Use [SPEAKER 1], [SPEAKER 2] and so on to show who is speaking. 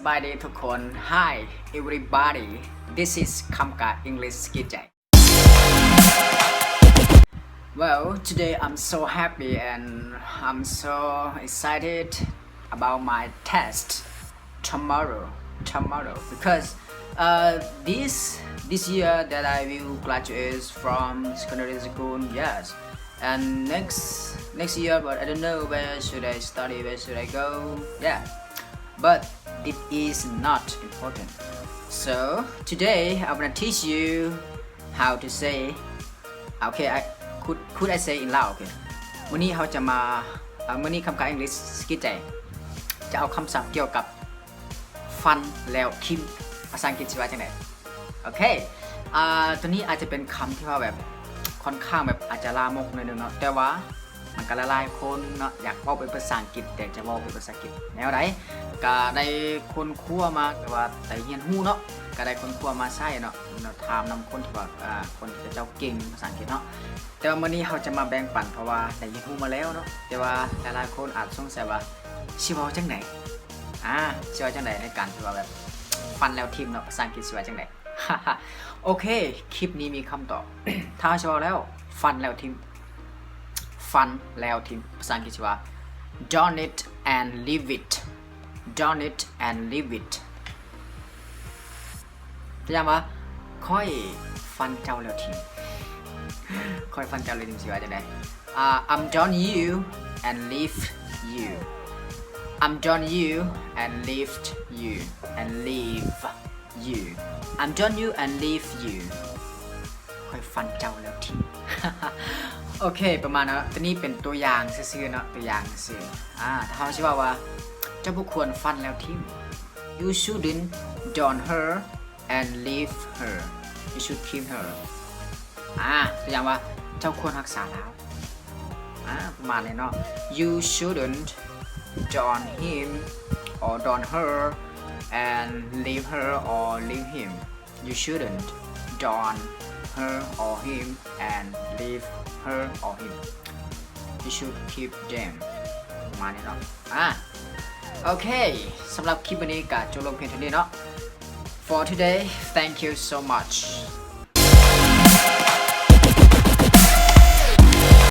[SPEAKER 1] สบายดีทุกคน Hi everybody this is คำกา English Skit Well today I'm so happy and I'm so excited about my test tomorrow because this year that I will graduate from secondary school yes and next year but I don't know where should I study where should I go yeah but it is not important so today I'm gonna teach you how to say okay I could I say in loud okay วันนี้เขาจะมาวันนี้คำกา English สกิจใจจะเอาคำศัพท์เกี่ยวกับฟันแล้วทิมภาษาอังกฤษชื่อว่าจังไงโอเคตัวนี้อาจจะเป็นคำที่ว่าแบบค่อนข้างแบบอาจจะลามกหน่อยนึงเนาะแต่ว่ามันก็ละลายคนเนาะอยากเว้าเป็นภาษาอังกฤษแต่จะเว้าเป็นภาษาอังกฤษแนวใดก็ได้คนคั่วมาแต่ว่าแต่เรียนฮู้เนาะก็ได้คนคั่วมาใช้เนาะถามนำคนที่ว่าคนที่เจ้าเก่งภาษาอังกฤษเนาะแต่ว่ามื้อนี้เขาจะมาแบ่งปันเพราะว่าได้เรียนฮู้มาแล้วเนาะแต่ว่าหลายๆคนอาจสงสัยว่าสิเว้าจังได๋สิเว้าจังได๋ในการที่ว่าแบบฟันแล้วทิ่มเนาะภาษาอังกฤษสิเว้าจังได๋ โอเคคลิปนี้มีคำตอบ ถ้าสิเว้าแล้วฟันแล้วทิ่มฟันแล้วทิมภาษาอังกฤษว่า Done it and leave it Done it and leave it จะย้ำว่าค่อยฟันเจ้าแล้วทิมค่อยฟันเจ้าแล้วทิมสิว่าจะได้I'm done you and leave you I'm done you and leave you and leave you I'm done you and leave you ค่อยฟันเจ้าแล้วทิม โอเคประมาณนั้นตัวนี้เป็นตัวอย่างซื่อๆเนาะตัวอย่างซื่อถ้าเขาชื่อว่าเจ้าผู้ควรฟันแล้วทิม you shouldn't done her and leave her you should keep her ตัวอย่างว่าเจ้าควรรักษาแล้วประมาณนี้เนาะ you shouldn't done him or done her and leave her or leave him you shouldn't done her or him and leave her or him you should keep them ประมาณนี้เนาะโอเคสำหรับคลิปวันนี้ก็จบลงเพียงเท่านี้เนาะ for today thank you so much